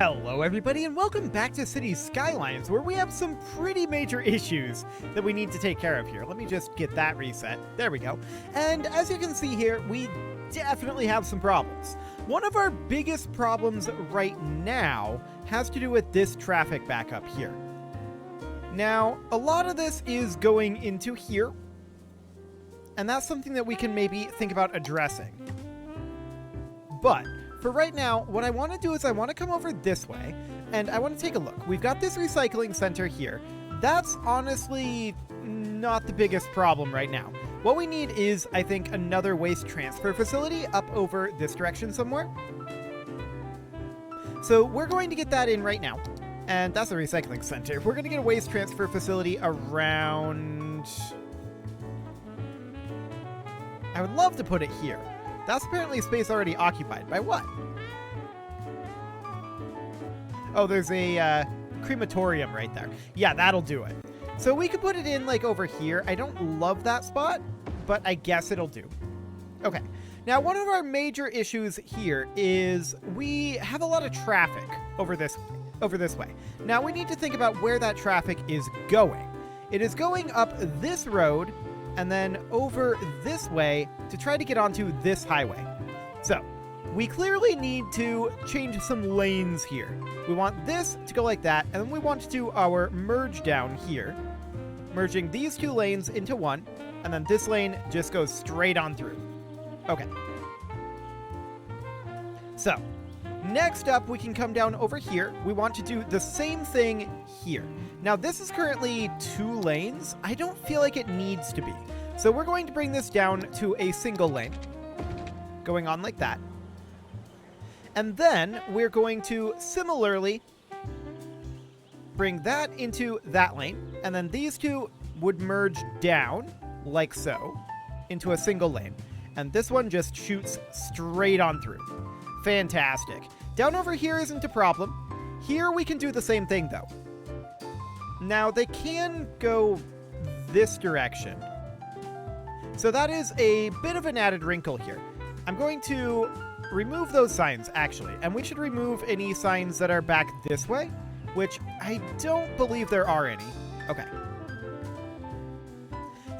Hello everybody and welcome back to City Skylines, where we have some pretty major issues that we need to take care of here. Let me just get that reset. There we go. And as you can see here, we definitely have some problems. One of our biggest problems right now has to do with this traffic backup here. Now, a lot of this is going into here, and that's something that we can maybe think about addressing. But for right now, what I want to do is I want to come over this way, and I want to take a look. We've got this recycling center here. That's honestly not the biggest problem right now. What we need is, I think, another waste transfer facility up over this direction somewhere. So we're going to get that in right now, and that's a recycling center. We're going to get a waste transfer facility around... I would love to put it here. That's apparently space already occupied. By what? Oh, there's a crematorium right there. Yeah, that'll do it. So we could put it in, like, over here. I don't love that spot, but I guess it'll do. Okay. Now, one of our major issues here is we have a lot of traffic over this way. Now, we need to think about where that traffic is going. It is going up this road and then over this way to try to get onto this highway. So, we clearly need to change some lanes here. We want this to go like that, and then we want to do our merge down here, merging these two lanes into one, and then this lane just goes straight on through. Okay. So, next up, we can come down over here. We want to do the same thing here. Now, this is currently 2 lanes. I don't feel like it needs to be. So we're going to bring this down to a single lane, going on like that. And then we're going to similarly bring that into that lane. And then these two would merge down, like so, into a single lane. And this one just shoots straight on through. Fantastic. Down over here isn't a problem. Here we can do the same thing, though. Now, they can go this direction. So that is a bit of an added wrinkle here. I'm going to remove those signs, actually. And we should remove any signs that are back this way, which I don't believe there are any. Okay.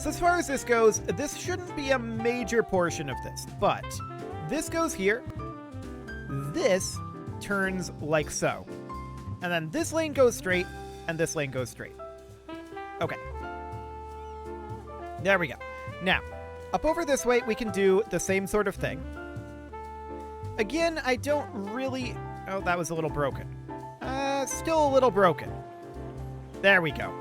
So as far as this goes, this shouldn't be a major portion of this, but this goes here. This turns like so. And then this lane goes straight, and this lane goes straight. Okay. There we go. Now, up over this way, we can do the same sort of thing. Again, I don't really... Oh, that was a little broken. Still a little broken. There we go.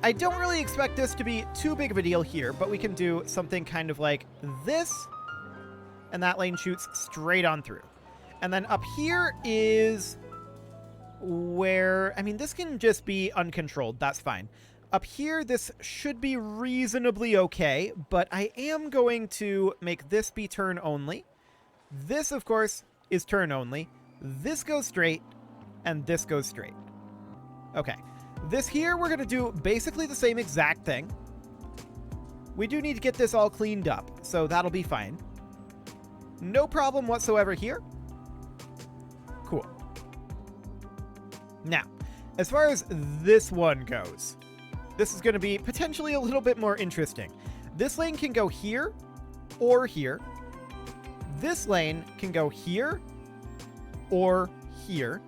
I don't really expect this to be too big of a deal here, but we can do something kind of like this, and that lane shoots straight on through. And then up here is where... I mean, this can just be uncontrolled. That's fine. Up here, this should be reasonably okay, but I am going to make this be turn only. This, of course, is turn only. This goes straight, and this goes straight. Okay. This here, we're going to do basically the same exact thing. We do need to get this all cleaned up, so that'll be fine. No problem whatsoever here. Cool. Now, as far as this one goes, this is going to be potentially a little bit more interesting. This lane can go here or here. This lane can go here or here.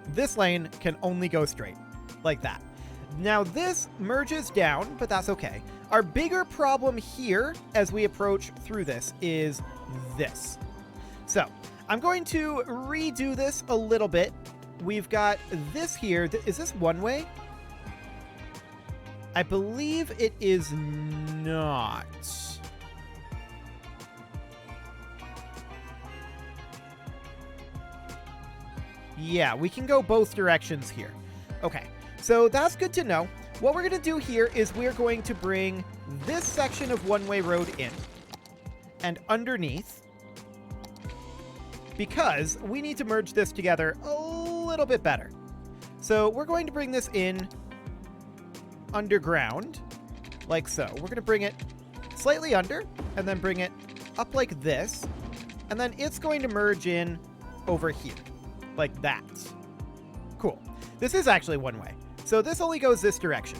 This lane can only go straight, like that. Now this merges down, but that's okay. Our bigger problem here as we approach through this is this. So I'm going to redo this a little bit. We've got this here. Is this one way? I believe it is not. Yeah, we can go both directions here. Okay, so that's good to know. What we're going to do here is we're going to bring this section of one-way road in and underneath, because we need to merge this together a little bit better. So we're going to bring this in underground, like so. We're going to bring it slightly under, and then bring it up like this, and then it's going to merge in over here. like that. Cool. This is actually one way. So this only goes this direction.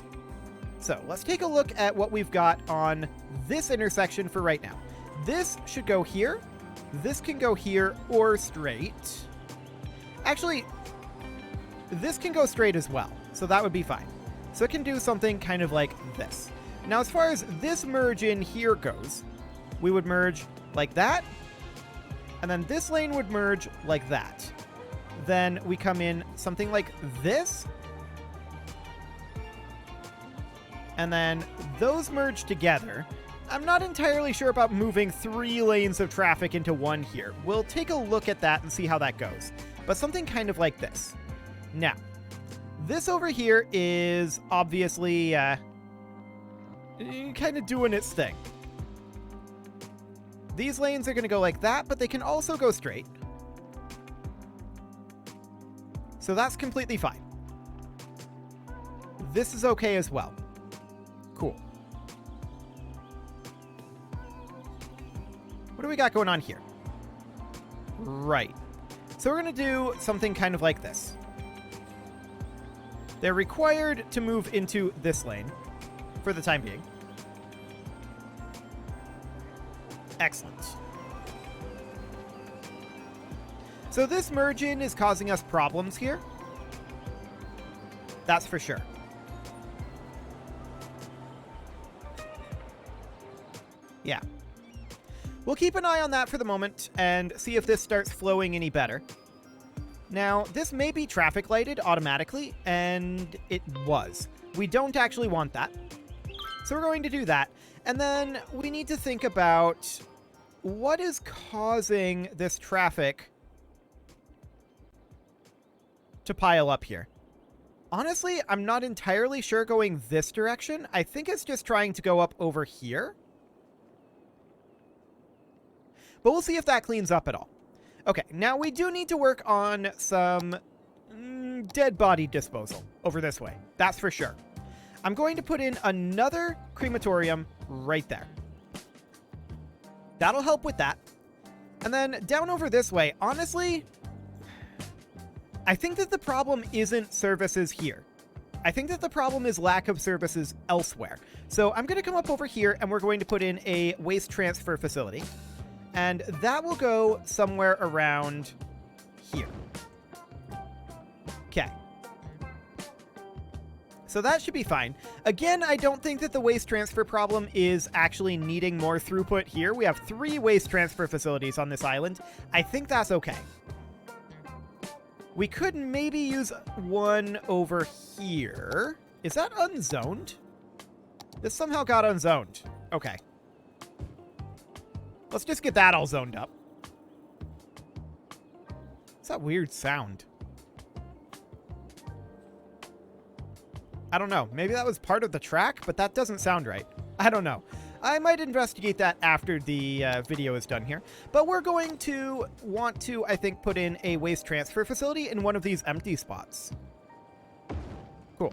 So let's take a look at what we've got on this intersection for right now. This should go here. This can go here or straight. Actually, this can go straight as well. So that would be fine. So it can do something kind of like this. Now, as far as this merge in here goes, we would merge like that. And then this lane would merge like that. Then we come in something like this. And then those merge together. I'm not entirely sure about moving 3 lanes of traffic into one here. We'll take a look at that and see how that goes. But something kind of like this. Now, this over here is obviously kind of doing its thing. These lanes are going to go like that, but they can also go straight. So that's completely fine. This is okay as well. Cool. What do we got going on here? Right. So we're going to do something kind of like this. They're required to move into this lane for the time being. Excellent. So this merge-in is causing us problems here. That's for sure. Yeah. We'll keep an eye on that for the moment and see if this starts flowing any better. Now, this may be traffic lighted automatically, and it was. We don't actually want that. So we're going to do that. And then we need to think about what is causing this traffic to pile up here. Honestly, I'm not entirely sure going this direction. I think it's just trying to go up over here. But we'll see if that cleans up at all. Okay, now we do need to work on some dead body disposal over this way. That's for sure. I'm going to put in another crematorium right there. That'll help with that. And then down over this way, honestly, I think that the problem isn't services here. I think that the problem is lack of services elsewhere. So I'm going to come up over here and we're going to put in a waste transfer facility. And that will go somewhere around here. Okay. So that should be fine. Again, I don't think that the waste transfer problem is actually needing more throughput here. We have 3 waste transfer facilities on this island. I think that's okay. We could maybe use one over here. Is that unzoned? This somehow got unzoned. Okay. Let's just get that all zoned up. What's that weird sound? I don't know. Maybe that was part of the track, but that doesn't sound right. I don't know. I might investigate that after the video is done here. But we're going to want to, I think, put in a waste transfer facility in one of these empty spots. Cool.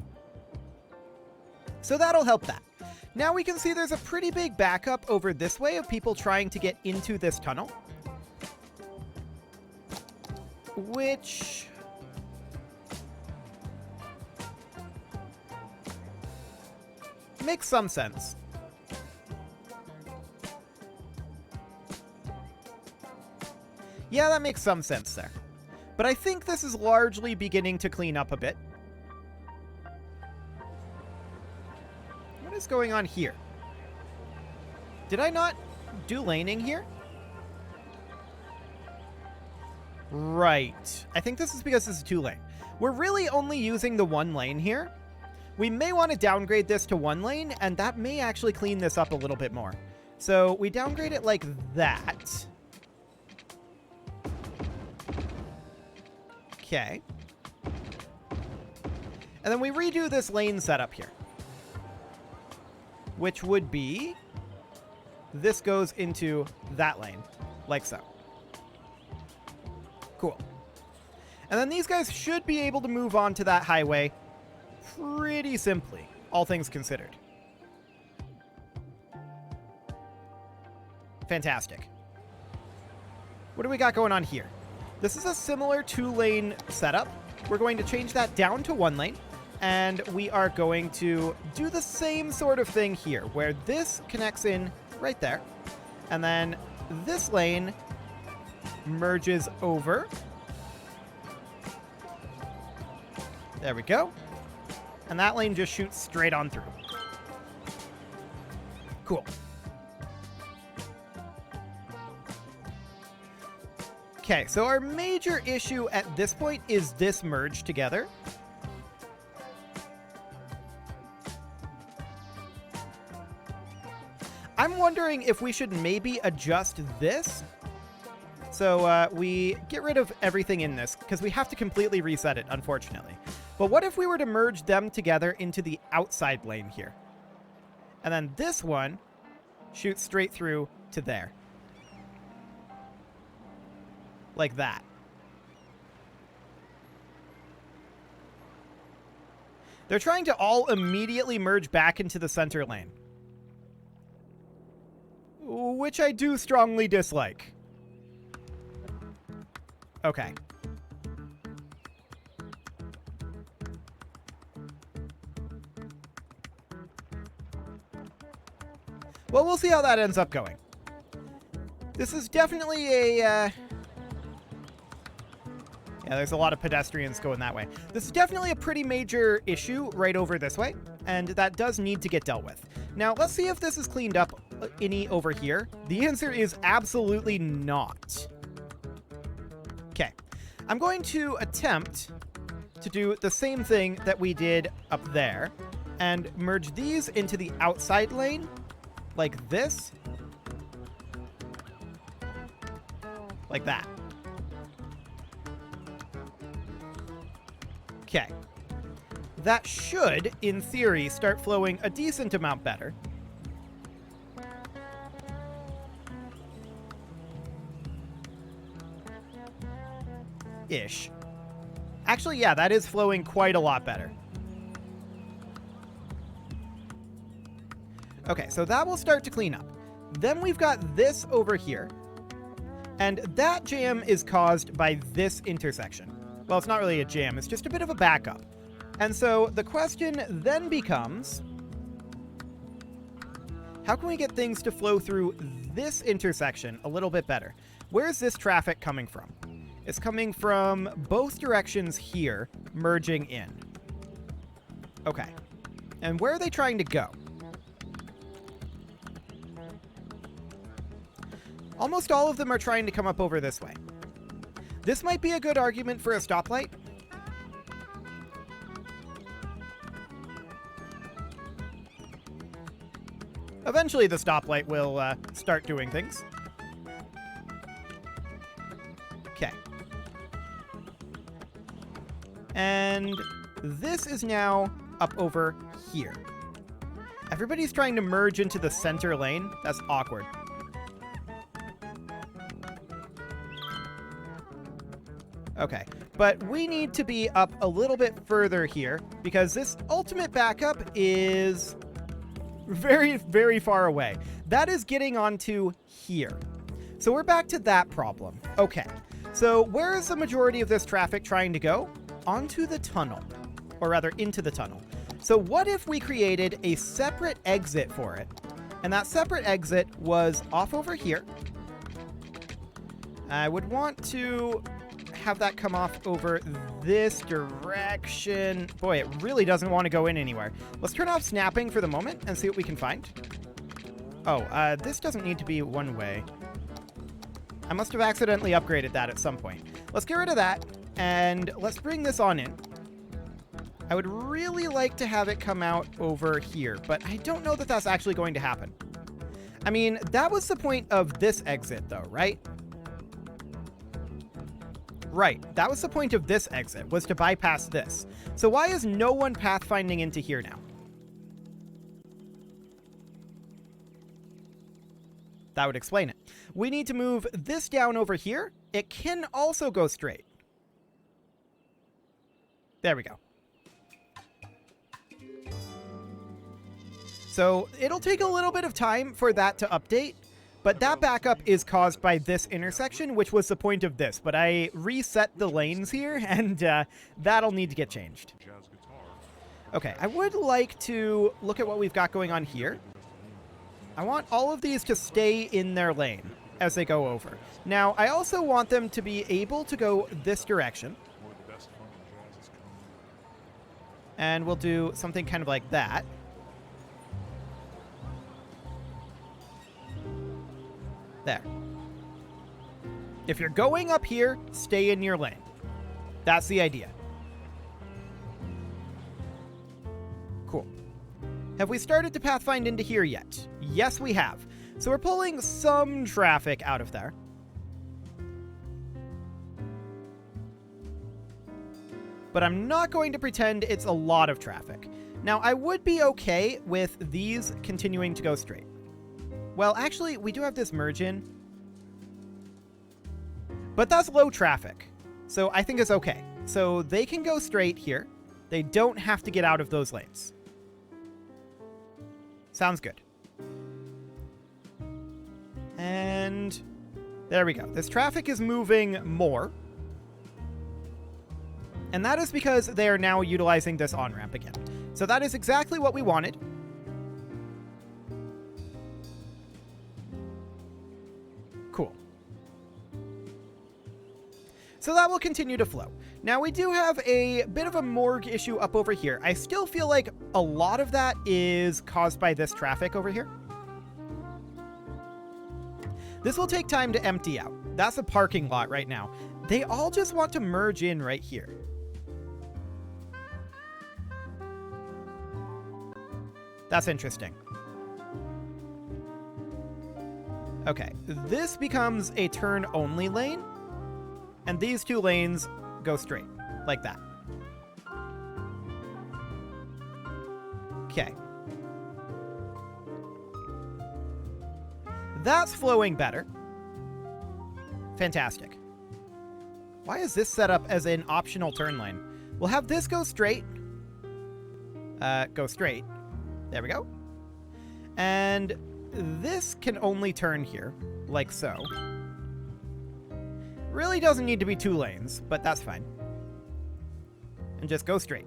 So that'll help that. Now we can see there's a pretty big backup over this way of people trying to get into this tunnel. Which makes some sense. Yeah, that makes some sense there. But I think this is largely beginning to clean up a bit. What is going on here? Did I not do laning here? Right. I think this is because this is 2-lane. We're really only using the 1 lane here. We may want to downgrade this to 1 lane, and that may actually clean this up a little bit more. So we downgrade it like that. Okay. And then we redo this lane setup here. Which would be, this goes into that lane, like so. Cool. And then these guys should be able to move on to that highway pretty simply, all things considered. Fantastic. What do we got going on here? This is a similar 2-lane setup. We're going to change that down to 1 lane. And we are going to do the same sort of thing here, where this connects in right there. And then this lane merges over. There we go. And that lane just shoots straight on through. Cool. Okay, so our major issue at this point is this merge together. I'm wondering if we should maybe adjust this. So we get rid of everything in this, because we have to completely reset it, unfortunately. But what if we were to merge them together into the outside lane here? And then this one shoots straight through to there. Like that. They're trying to all immediately merge back into the center lane, which I do strongly dislike. Okay. Well, we'll see how that ends up going. This is definitely a... Yeah, there's a lot of pedestrians going that way. This is definitely a pretty major issue right over this way, and that does need to get dealt with. Now, let's see if this is cleaned up any over here. The answer is absolutely not. Okay. I'm going to attempt to do the same thing that we did up there and merge these into the outside lane like this. Like that. Okay. That should, in theory, start flowing a decent amount better. Ish. Actually, yeah, that is flowing quite a lot better. Okay, so that will start to clean up. Then we've got this over here. And that jam is caused by this intersection. Well, it's not really a jam, it's just a bit of a backup. And so the question then becomes, how can we get things to flow through this intersection a little bit better? Where's this traffic coming from? It's coming from both directions here, merging in. Okay. And where are they trying to go? Almost all of them are trying to come up over this way. This might be a good argument for a stoplight. Eventually the stoplight will start doing things. Okay. And this is now up over here. Everybody's trying to merge into the center lane. That's awkward. Okay, but we need to be up a little bit further here because this ultimate backup is very, very far away. That is getting onto here. So we're back to that problem. Okay, so where is the majority of this traffic trying to go? Onto the tunnel, or rather into the tunnel. So what if we created a separate exit for it? And that separate exit was off over here. I would want to have that come off over this direction. Boy, it really doesn't want to go in anywhere. Let's turn off snapping for the moment and see what we can find. Oh, this doesn't need to be one way. I must have accidentally upgraded that at some point. Let's get rid of that, and let's bring this on in. I would really like to have it come out over here, but I don't know that that's actually going to happen. I mean, that was the point of this exit, though, right? Right, that was the point of this exit, was to bypass this. So why is no one pathfinding into here now? That would explain it. We need to move this down over here. It can also go straight. There we go. So it'll take a little bit of time for that to update, But that backup is caused by this intersection, which was the point of this. But I reset the lanes here, and that'll need to get changed. Okay, I would like to look at what we've got going on here. I want all of these to stay in their lane as they go over. Now, I also want them to be able to go this direction. And we'll do something kind of like that. There. If you're going up here, stay in your lane. That's the idea. Cool. Have we started to pathfind into here yet? Yes, we have. So we're pulling some traffic out of there. But I'm not going to pretend it's a lot of traffic. Now, I would be okay with these continuing to go straight. Well, actually, we do have this merge in. But that's low traffic. So I think it's okay. So they can go straight here. They don't have to get out of those lanes. Sounds good. And there we go. This traffic is moving more. And that is because they are now utilizing this on-ramp again. So that is exactly what we wanted. Cool. So that will continue to flow. Now we do have a bit of a morgue issue up over here. I still feel like a lot of that is caused by this traffic over here. This will take time to empty out. That's a parking lot right now. They all just want to merge in right here. That's interesting. Okay, this becomes a turn-only lane, and these two lanes go straight, like that. Okay. That's flowing better. Fantastic. Why is this set up as an optional turn lane? We'll have this go straight. Go straight. There we go. And this can only turn here, like so. Really doesn't need to be two lanes, but that's fine. And just go straight.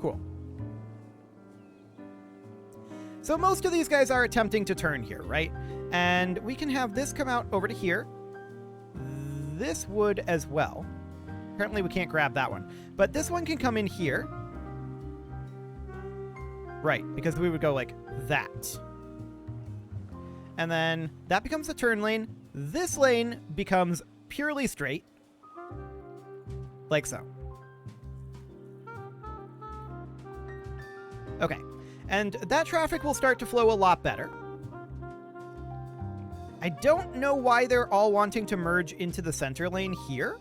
Cool. So most of these guys are attempting to turn here, right? And we can have this come out over to here. This would as well. Apparently we can't grab that one. But this one can come in here. Right, because we would go like that. And then that becomes a turn lane. This lane becomes purely straight. Like so. Okay. And that traffic will start to flow a lot better. I don't know why they're all wanting to merge into the center lane here.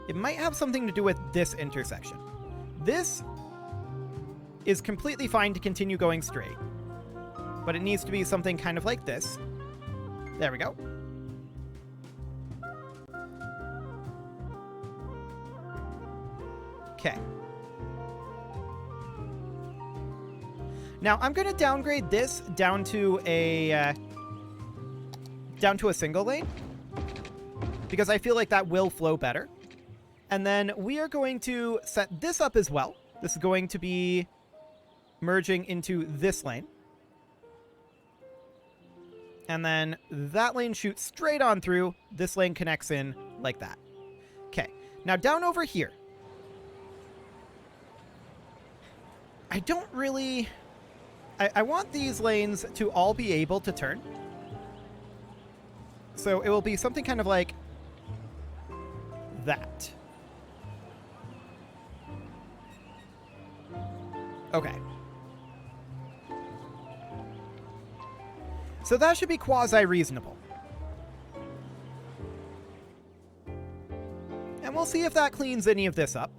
It might have something to do with this intersection. This is completely fine to continue going straight. But it needs to be something kind of like this. There we go. Okay. Now I'm going to downgrade this down to a single lane because I feel like that will flow better. And then we are going to set this up as well. This is going to be merging into this lane. And then that lane shoots straight on through. This lane connects in like that. Okay. Now down over here. I don't really... I want these lanes to all be able to turn. So it will be something kind of like that. Okay. So that should be quasi-reasonable. And we'll see if that cleans any of this up.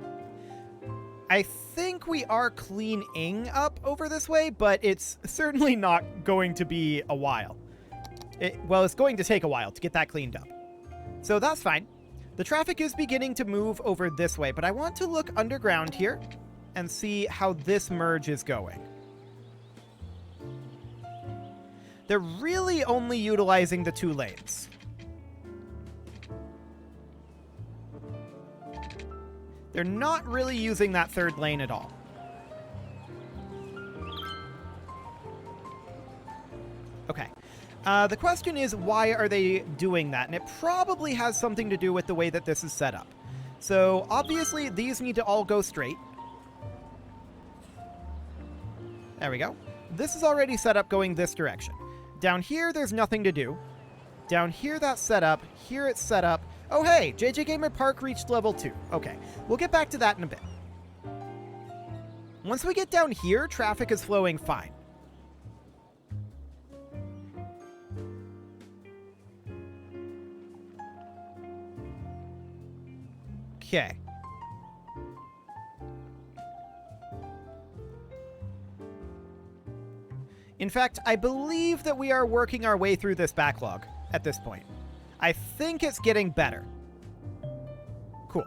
I think we are cleaning up over this way, but it's certainly not going to be a while. Well, it's going to take a while to get that cleaned up. So that's fine. The traffic is beginning to move over this way, but I want to look underground here and see how this merge is going. They're really only utilizing the 2 lanes. They're not really using that 3rd lane at all. Okay. The question is, why are they doing that? And it probably has something to do with the way that this is set up. So, obviously, these need to all go straight. There we go. This is already set up going this direction. Down here, there's nothing to do. Down here, that's set up. Here, it's set up. Oh, hey, JJ Gamer Park reached level 2. Okay, we'll get back to that in a bit. Once we get down here, traffic is flowing fine. Okay. In fact, I believe that we are working our way through this backlog at this point. I think it's getting better. Cool.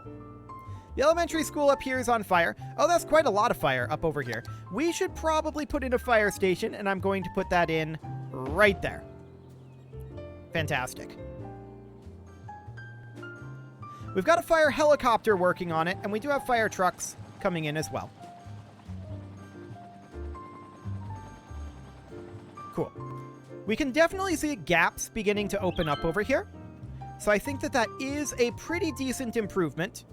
The elementary school up here is on fire. Oh, that's quite a lot of fire up over here. We should probably put in a fire station, and I'm going to put that in right there. Fantastic. We've got a fire helicopter working on it, and we do have fire trucks coming in as well. Cool. We can definitely see gaps beginning to open up over here. So I think that that is a pretty decent improvement.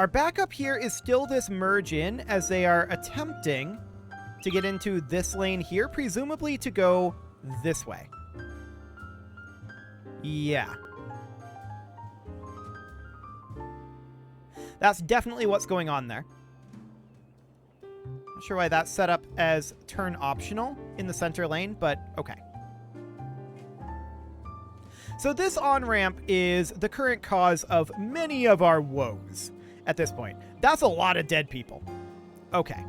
Our backup here is still this merge in as they are attempting to get into this lane here, presumably to go this way. Yeah. That's definitely what's going on there. Not sure why that's set up as turn optional in the center lane, but okay. So this on-ramp is the current cause of many of our woes at this point. That's a lot of dead people. Okay.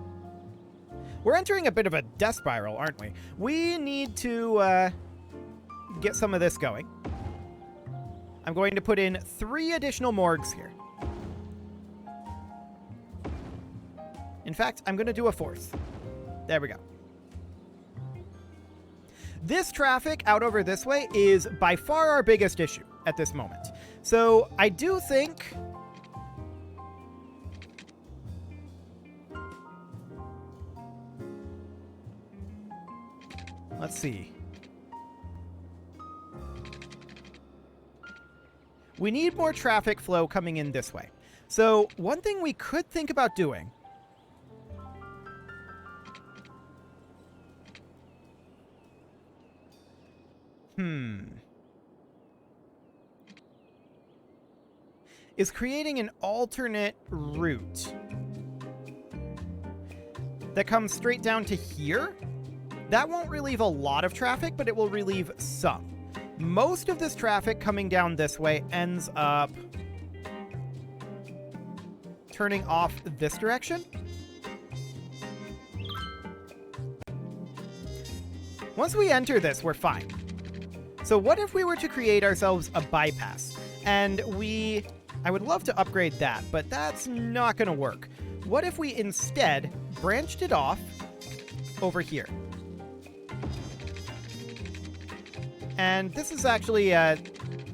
We're entering a bit of a death spiral, aren't we? We need to get some of this going. I'm going to put in 3 additional morgues here. In fact, I'm going to do a 4th. There we go. This traffic out over this way is by far our biggest issue at this moment. So I do think... Let's see. We need more traffic flow coming in this way. So one thing we could think about doing... is creating an alternate route that comes straight down to here. That won't relieve a lot of traffic, but it will relieve some. Most of this traffic coming down this way ends up turning off this direction. Once we enter this, we're fine. So what if we were to create ourselves a bypass? And I would love to upgrade that, but that's not going to work. What if we instead branched it off over here? And this is actually a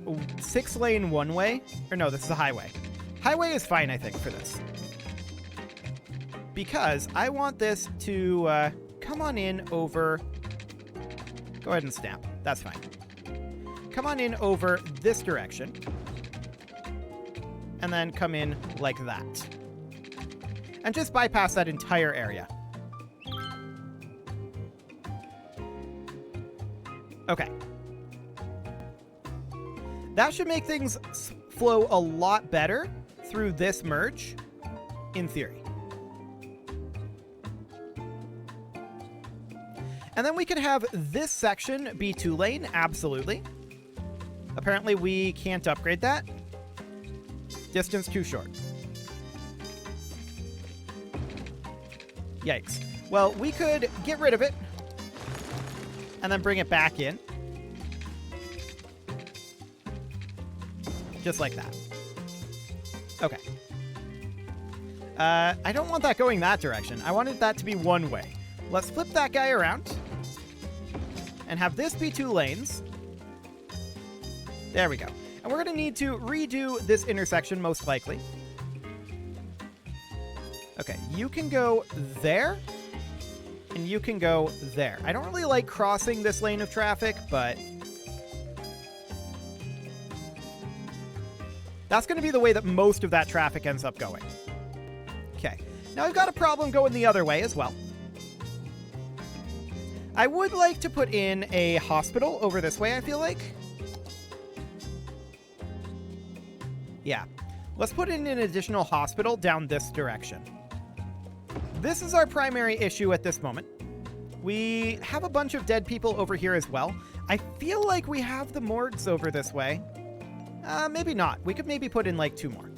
6-lane one-way. Or no, this is a highway. Highway is fine, I think, for this. Because I want this to come on in over... Go ahead and snap. That's fine. Come on in over this direction. And then come in like that. And just bypass that entire area. Okay. That should make things flow a lot better through this merge, in theory. And then we could have this section be 2-lane, absolutely. Apparently we can't upgrade that. Distance too short. Yikes. Well, we could get rid of it and then bring it back in. Just like that. Okay. I don't want that going that direction. I wanted that to be one way. Let's flip that guy around. and have this be 2 lanes. There we go. And we're going to need to redo this intersection, most likely. Okay, you can go there, and you can go there. I don't really like crossing this lane of traffic, but that's going to be the way that most of that traffic ends up going. Okay, now we've got a problem going the other way as well. I would like to put in a hospital over this way, I feel like. Yeah, let's put in an additional hospital down this direction. This is our primary issue at this moment. We have a bunch of dead people over here as well. I feel like we have the morgues over this way. Maybe not. We could maybe put in like 2 more.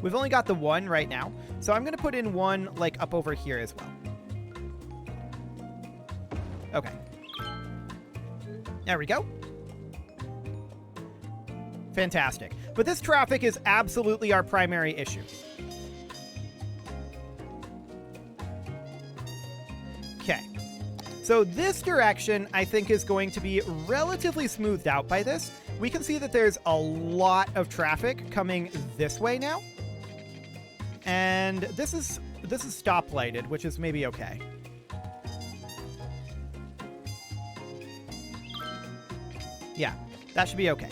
We've only got the 1 right now, so I'm going to put in 1 like up over here as well. Okay. There we go. Fantastic. But this traffic is absolutely our primary issue. Okay. So this direction, I think, is going to be relatively smoothed out by this. We can see that there's a lot of traffic coming this way now. And this is stoplighted, which is maybe okay. Yeah, that should be okay.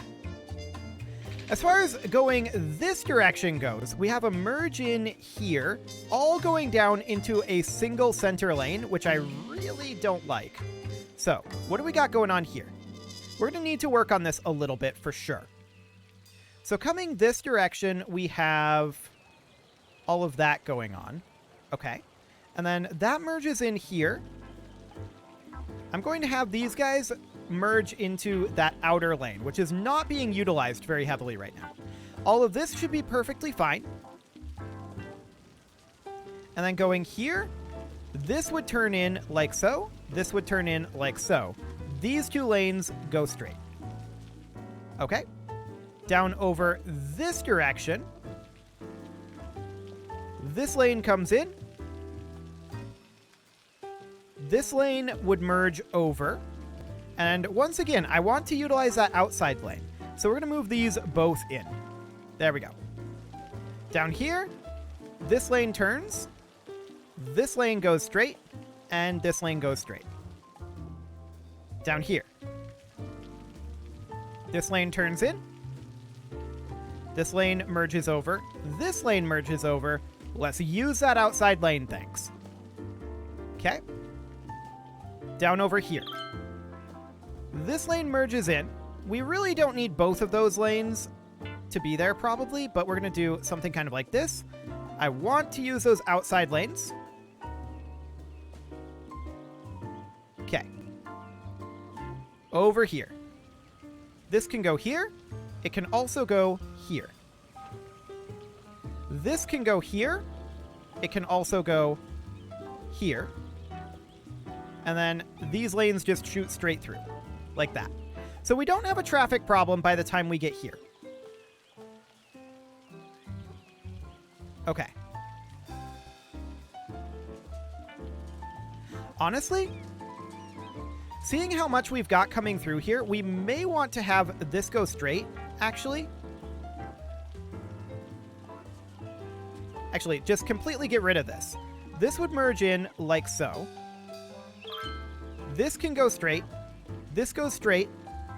As far as going this direction goes, we have a merge in here, all going down into a single center lane, which I really don't like. So, what do we got going on here? We're going to need to work on this a little bit for sure. So coming this direction, we have all of that going on. Okay. And then that merges in here. I'm going to have these guys merge into that outer lane, which is not being utilized very heavily right now. All of this should be perfectly fine. And then going here, this would turn in like so. This would turn in like so. These 2 lanes go straight. Okay. Down over this direction, this lane comes in. This lane would merge over. And once again, I want to utilize that outside lane. So we're going to move these both in. There we go. Down here, this lane turns. This lane goes straight. And this lane goes straight. Down here. This lane turns in. This lane merges over. This lane merges over. Let's use that outside lane, thanks. Okay. Down over here. This lane merges in. We really don't need both of those lanes to be there probably, but we're going to do something kind of like this. I want to use those outside lanes. Okay. Over here. This can go here. It can also go here. This can go here. It can also go here. And then these lanes just shoot straight through. Like that. So we don't have a traffic problem by the time we get here. Okay. Honestly, seeing how much we've got coming through here, we may want to have this go straight, actually. Actually, just completely get rid of this. This would merge in like so. This can go straight. This goes straight,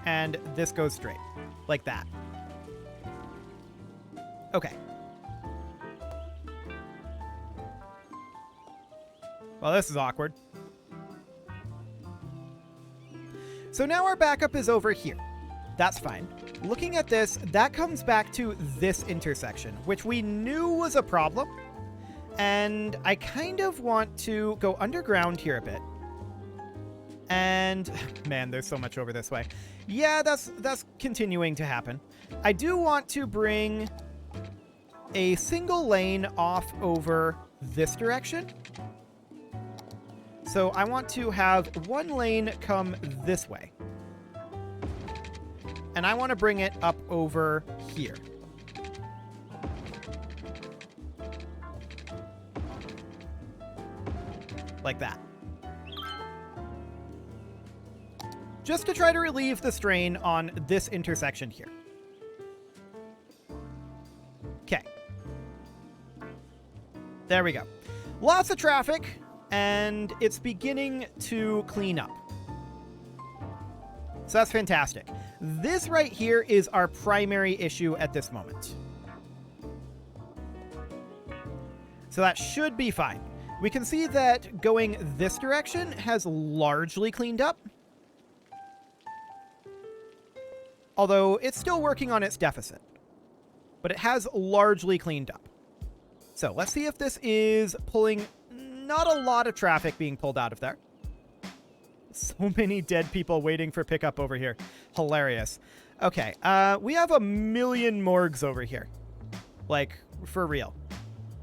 and this goes straight. Like that. Okay. Well, this is awkward. So now our backup is over here. That's fine. Looking at this, that comes back to this intersection, which we knew was a problem. And I kind of want to go underground here a bit. And man, there's so much over this way. Yeah, that's continuing to happen. I do want to bring a single lane off over this direction. So I want to have 1 lane come this way. And I want to bring it up over here. Like that. just to try to relieve the strain on this intersection here. Okay. There we go. Lots of traffic, and it's beginning to clean up. So that's fantastic. This right here is our primary issue at this moment. So that should be fine. We can see that going this direction has largely cleaned up. Although it's still working on its deficit. But it has largely cleaned up. So let's see if this is pulling not a lot of traffic being pulled out of there. So many dead people waiting for pickup over here. Hilarious. Okay, we have 1,000,000 morgues over here. Like, for real.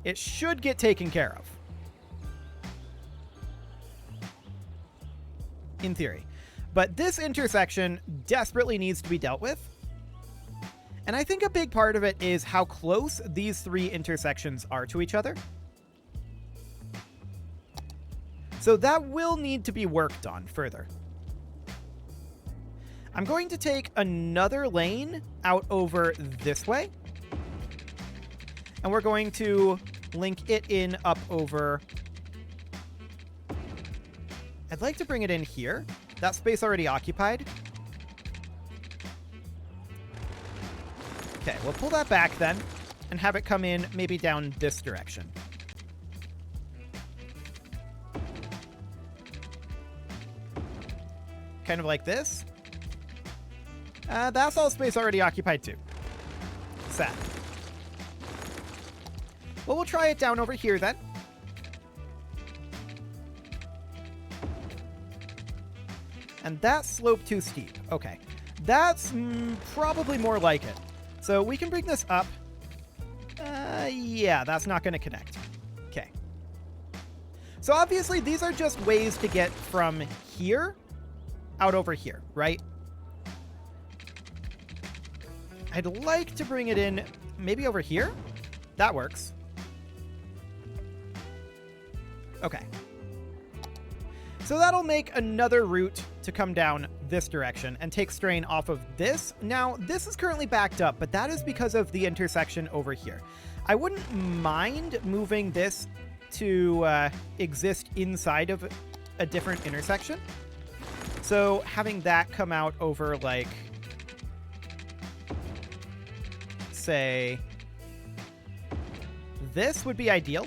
It should get taken care of. In theory. But this intersection desperately needs to be dealt with. And I think a big part of it is how close these three intersections are to each other. So that will need to be worked on further. I'm going to take another lane out over this way. And we're going to link it in up over... I'd like to bring it in here. That space already occupied. Okay, we'll pull that back then and have it come in maybe down this direction. Kind of like this. That's all space already occupied too. Sad. Well, we'll try it down over here then. And that's slope too steep. Okay. That's probably more like it. So we can bring this up. Yeah, that's not going to connect. Okay. So obviously these are just ways to get from here out over here, right? I'd like to bring it in maybe over here. That works. Okay. So that'll make another route to come down this direction and take strain off of this. Now, this is currently backed up, but that is because of the intersection over here. I wouldn't mind moving this to exist inside of a different intersection. So having that come out over, like, say, this would be ideal.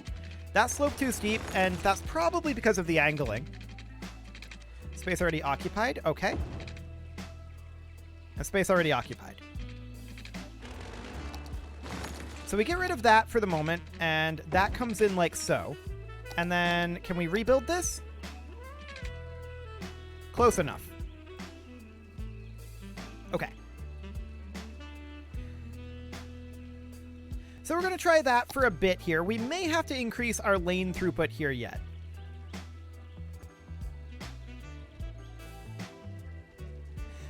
That slope too steep, and that's probably because of the angling. Space already occupied. Okay. And space already occupied. So we get rid of that for the moment, and that comes in like so. And then, can we rebuild this? Close enough. Okay. So we're going to try that for a bit here. We may have to increase our lane throughput here yet.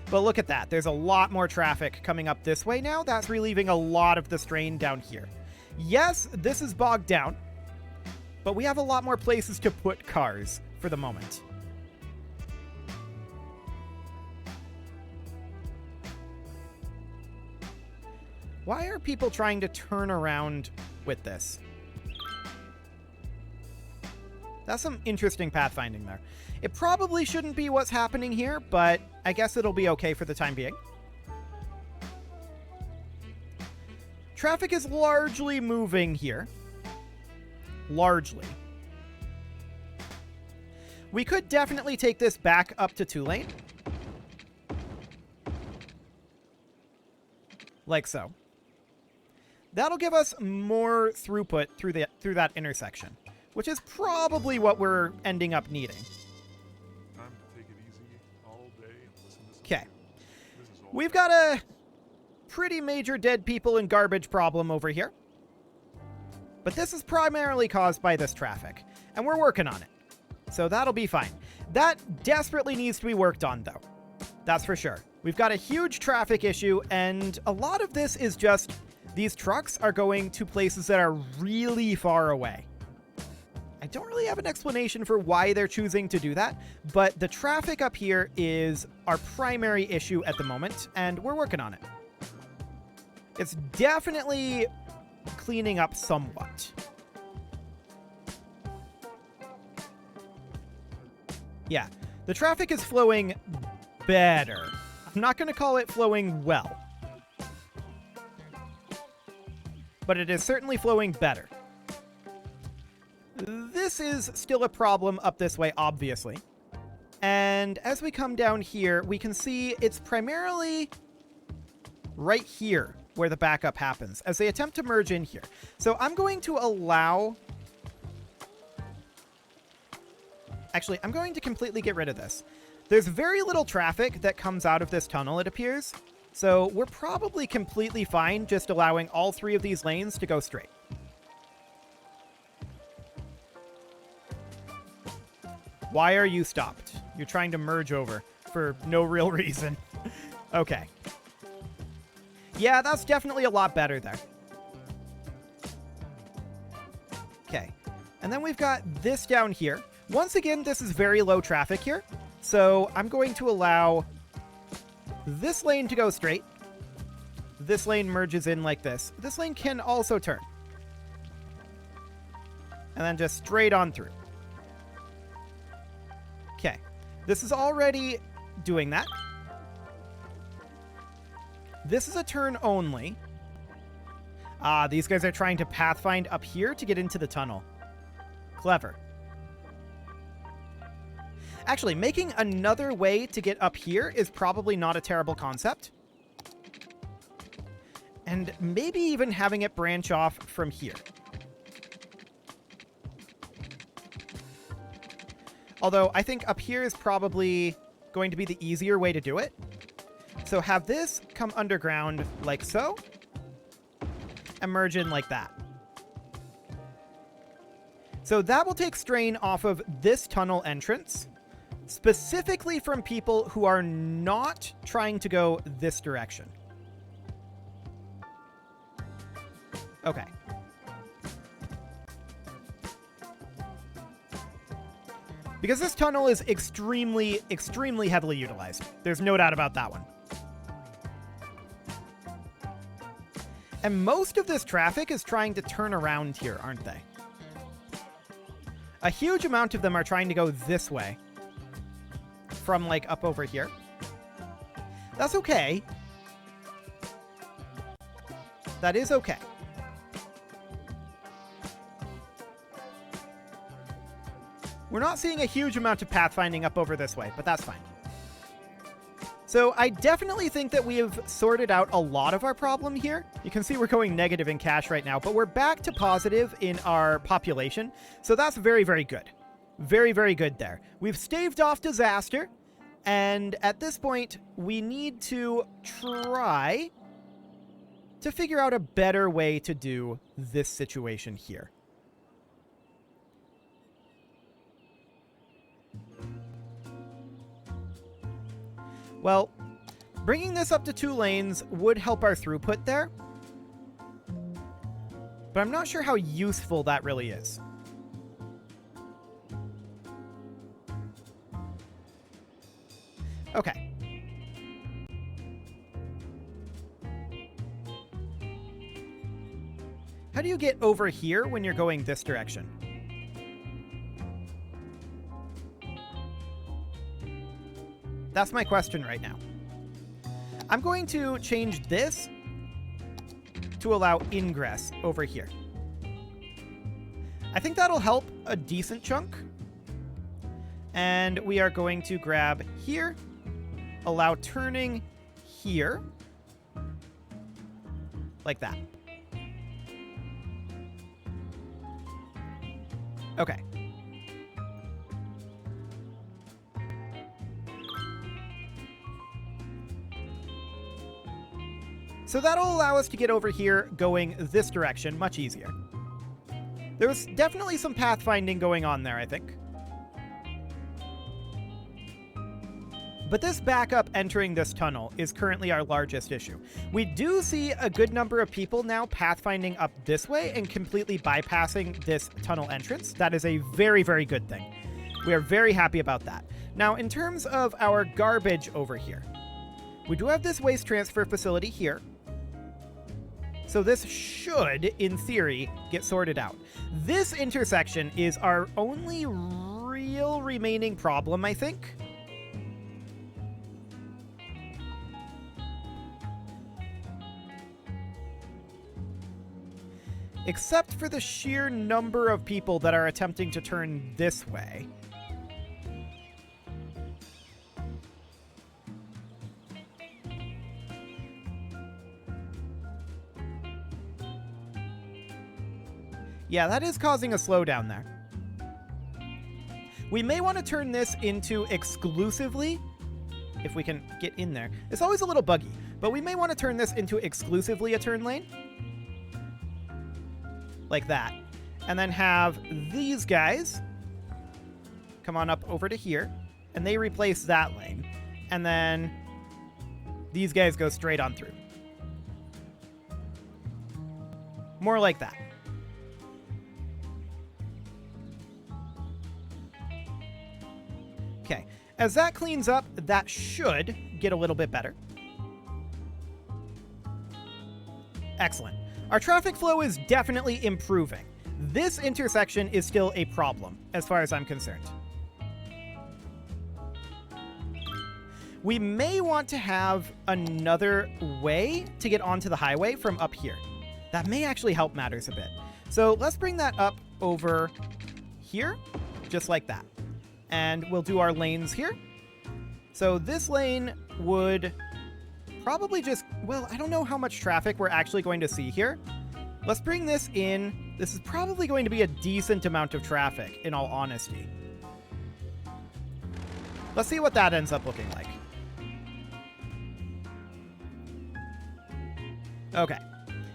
But look at that. There's a lot more traffic coming up this way now. That's relieving a lot of the strain down here. Yes, this is bogged down, but we have a lot more places to put cars for the moment. Why are people trying to turn around with this? That's some interesting pathfinding there. It probably shouldn't be what's happening here, but I guess it'll be okay for the time being. Traffic is largely moving here. Largely. We could definitely take this back up to 2-lane. Like so. That'll give us more throughput through that intersection, which is probably what we're ending up needing. Time to take it easy all day and listen to some Okay. This is all We've got a pretty major dead people and garbage problem over here. But this is primarily caused by this traffic, and we're working on it. So that'll be fine. That desperately needs to be worked on, though. That's for sure. We've got a huge traffic issue, and a lot of this is just these trucks are going to places that are really far away. I don't really have an explanation for why they're choosing to do that, but the traffic up here is our primary issue at the moment, and we're working on it. It's definitely cleaning up somewhat. Yeah, the traffic is flowing better. I'm not going to call it flowing well, but it is certainly flowing better. This is still a problem up this way, obviously. And as we come down here, we can see it's primarily right here where the backup happens as they attempt to merge in here. So I'm going to allow... Actually, I'm going to completely get rid of this. There's very little traffic that comes out of this tunnel, it appears. So we're probably completely fine just allowing all three of these lanes to go straight. Why are you stopped? You're trying to merge over for no real reason. Okay. Yeah, that's definitely a lot better there. Okay. And then we've got this down here. Once again, this is very low traffic here. So I'm going to allow this lane to go straight. This lane merges in like this. This lane can also turn. And then just straight on through. Okay. This is already doing that. This is a turn only. Ah, these guys are trying to pathfind up here to get into the tunnel. Clever. Actually, making another way to get up here is probably not a terrible concept. And maybe even having it branch off from here. Although I think up here is probably going to be the easier way to do it. So have this come underground like so. And merge in like that. So that will take strain off of this tunnel entrance. Specifically from people who are not trying to go this direction. Okay. Because this tunnel is extremely, extremely heavily utilized. There's no doubt about that one. And most of this traffic is trying to turn around here, aren't they? A huge amount of them are trying to go this way. From, like, up over here. That's okay. That is okay. We're not seeing a huge amount of pathfinding up over this way, but that's fine. So I definitely think that we have sorted out a lot of our problem here. You can see we're going negative in cash right now, but we're back to positive in our population. So that's very, very good. Very, very good there. We've staved off disaster. And at this point, we need to try to figure out a better way to do this situation here. Well, bringing this up to 2 lanes would help our throughput there. But I'm not sure how useful that really is. Okay. How do you get over here when you're going this direction? That's my question right now. I'm going to change this to allow ingress over here. I think that'll help a decent chunk. And we are going to grab here, allow turning here, like that. Okay. So that'll allow us to get over here going this direction much easier. There was definitely some pathfinding going on there, I think. But this backup entering this tunnel is currently our largest issue. We do see a good number of people now pathfinding up this way and completely bypassing this tunnel entrance. That is a very, very good thing. We are very happy about that. Now, in terms of our garbage over here, we do have this waste transfer facility here. So this should, in theory, get sorted out. This intersection is our only real remaining problem, I think. Except for the sheer number of people that are attempting to turn this way. Yeah, that is causing a slowdown there. We may want to turn this into exclusively, if we can get in there. It's always a little buggy, but we may want to turn this into exclusively a turn lane. Like that. And then have these guys come on up over to here, and they replace that lane. And then these guys go straight on through. More like that. Okay, as that cleans up, that should get a little bit better. Excellent. Our traffic flow is definitely improving. This intersection is still a problem, as far as I'm concerned. We may want to have another way to get onto the highway from up here. That may actually help matters a bit. So let's bring that up over here, just like that. And we'll do our lanes here. So this lane would probably just, well, I don't know how much traffic we're actually going to see here. Let's bring this in. This is probably going to be a decent amount of traffic, in all honesty. Let's see what that ends up looking like. Okay.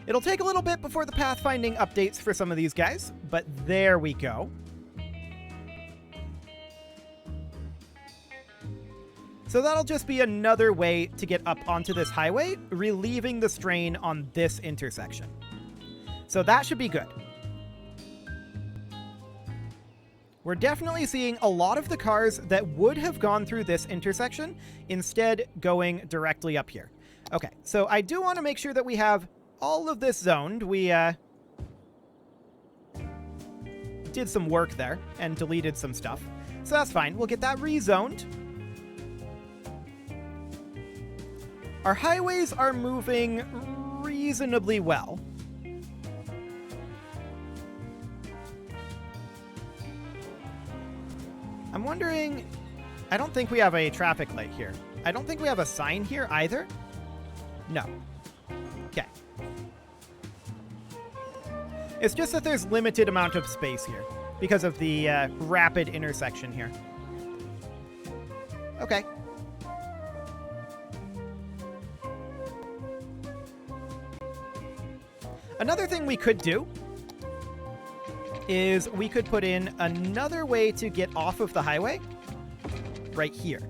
It'll take a little bit before the pathfinding updates for some of these guys, but there we go. So that'll just be another way to get up onto this highway, relieving the strain on this intersection. So that should be good. We're definitely seeing a lot of the cars that would have gone through this intersection instead going directly up here. Okay, so I do want to make sure that we have all of this zoned. We did some work there and deleted some stuff. So that's fine. We'll get that rezoned. Our highways are moving reasonably well. I'm wondering, I don't think we have a traffic light here. I don't think we have a sign here either. No. Okay. It's just that there's limited amount of space here because of the rapid intersection here. Okay. Another thing we could do is we could put in another way to get off of the highway right here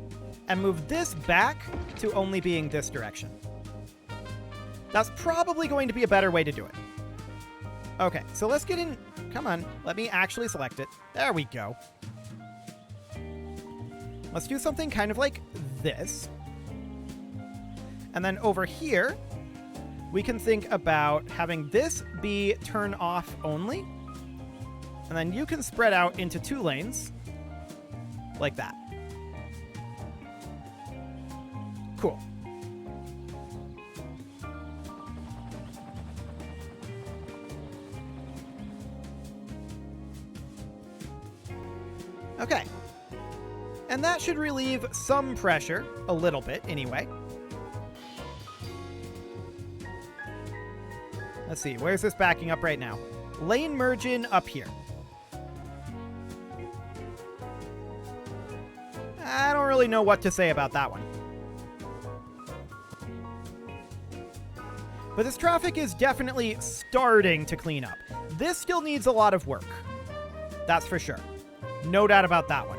and move this back to only being this direction. That's probably going to be a better way to do it. Okay, so let's get in. Come on, let me actually select it. There we go. Let's do something kind of like this. And then over here, we can think about having this be turn off only. And then you can spread out into 2 lanes like that. Cool. Okay. And that should relieve some pressure, a little bit anyway. Let's see, where's this backing up right now? Lane merge-in up here. I don't really know what to say about that one. But this traffic is definitely starting to clean up. This still needs a lot of work. That's for sure. No doubt about that one.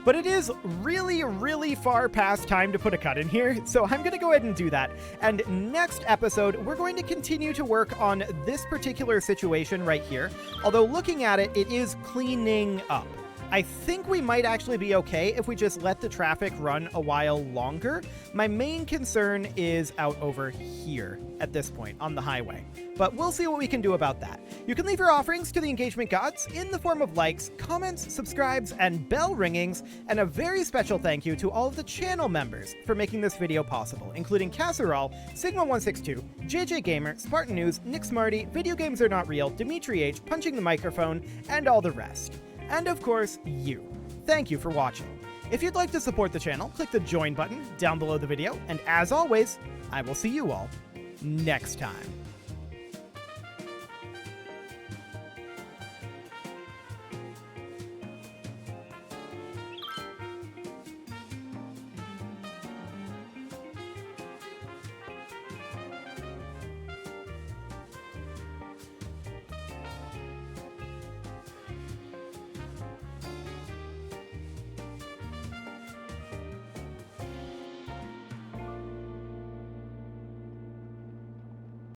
But it is really far past time to put a cut in here, so I'm going to go ahead and do that. And next episode, we're going to continue to work on this particular situation right here. Although looking at it, it is cleaning up. I think we might actually be okay if we just let the traffic run a while longer. My main concern is out over here at this point on the highway, but we'll see what we can do about that. You can leave your offerings to the engagement gods in the form of likes, comments, subscribes, and bell ringings, and a very special thank you to all of the channel members for making this video possible, including Casserole, Sigma162, JJ Gamer, Spartan News, Nick Smarty, Video Games Are Not Real, Dimitri H, Punching the Microphone, and all the rest. And of course, you. Thank you for watching. If you'd like to support the channel, click the join button down below the video, and as always, I will see you all next time.